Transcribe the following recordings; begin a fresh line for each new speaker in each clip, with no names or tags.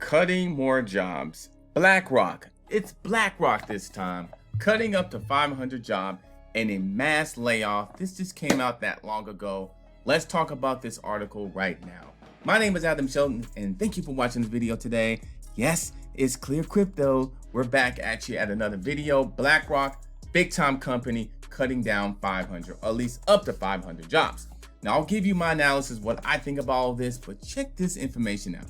Cutting more jobs. BlackRock. It's BlackRock this time. Cutting up to 500 jobs and a mass layoff. This just came out that long ago. Let's talk about this article right now. My name is Adam Shelton and thank you for watching this video today. Yes, it's ClearCryptos. We're back at you at another video. BlackRock, big time company, cutting down 500, or at least up to 500 jobs. Now I'll give you my analysis, what I think about all this, but check this information out.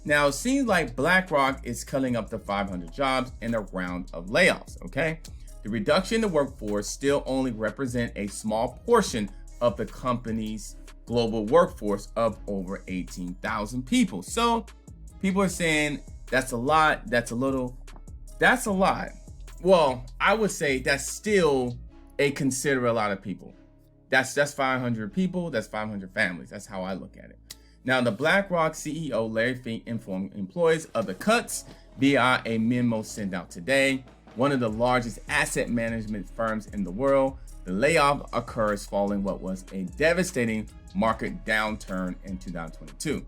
Now, it seems like BlackRock is cutting up to 500 jobs in a round of layoffs, okay? The reduction in the workforce still only represent a small portion of the company's global workforce of over 18,000 people. So people are saying that's a lot, that's a little, that's a lot. Well, I would say that's still a consider a lot of people. That's 500 people, that's 500 families. That's how I look at it. Now, the BlackRock CEO, Larry Fink, informed employees of the cuts via a memo sent out today. One of the largest asset management firms in the world. The layoff occurs following what was a devastating market downturn in 2022.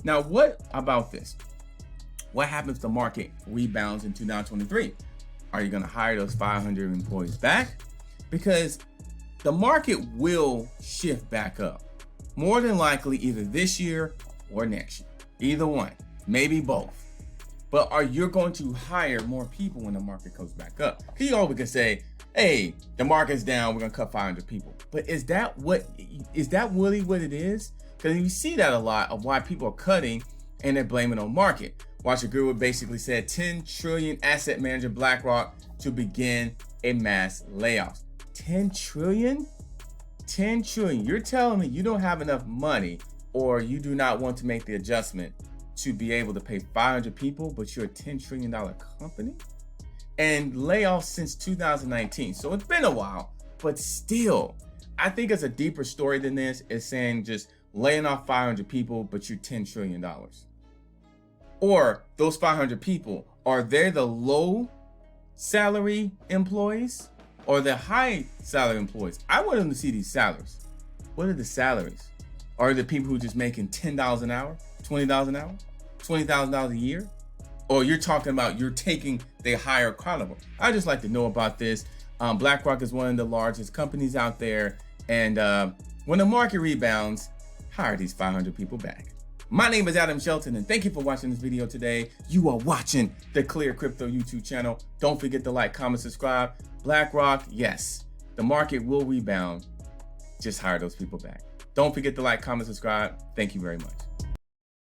Now, what about this? What happens if the market rebounds in 2023? Are you going to hire those 500 employees back? Because the market will shift back up. More than likely either this year or next year. Either one, maybe both. But are you going to hire more people when the market comes back up? Because you always can say, hey, the market's down, we're gonna cut 500 people. But is that really what it is? Because you see that a lot of why people are cutting and they're blaming on market. Watch Guru basically said 10 trillion asset manager BlackRock to begin a mass layoffs. 10 trillion? 10 trillion. You're telling me you don't have enough money or you do not want to make the adjustment to be able to pay 500 people, but you're a $10 trillion company? And layoffs since 2019. So it's been a while, but still, I think it's a deeper story than this. It's saying just laying off 500 people, but you're $10 trillion. Or those 500 people, are they the low salary employees? Or the high salary employees? I want them to see these salaries. What are the salaries? Are the people who are just making $10 an hour, $20 an hour, $20,000 a year? Or you're talking about you're taking the higher caliber? I just like to know about this. BlackRock is one of the largest companies out there. And when the market rebounds, hire these 500 people back. My name is Adam Shelton and thank you for watching this video today. You are watching the ClearCryptos YouTube channel. Don't forget to like, comment, subscribe. BlackRock, yes, the market will rebound. Just hire those people back. Don't forget to like, comment, subscribe. Thank you very much.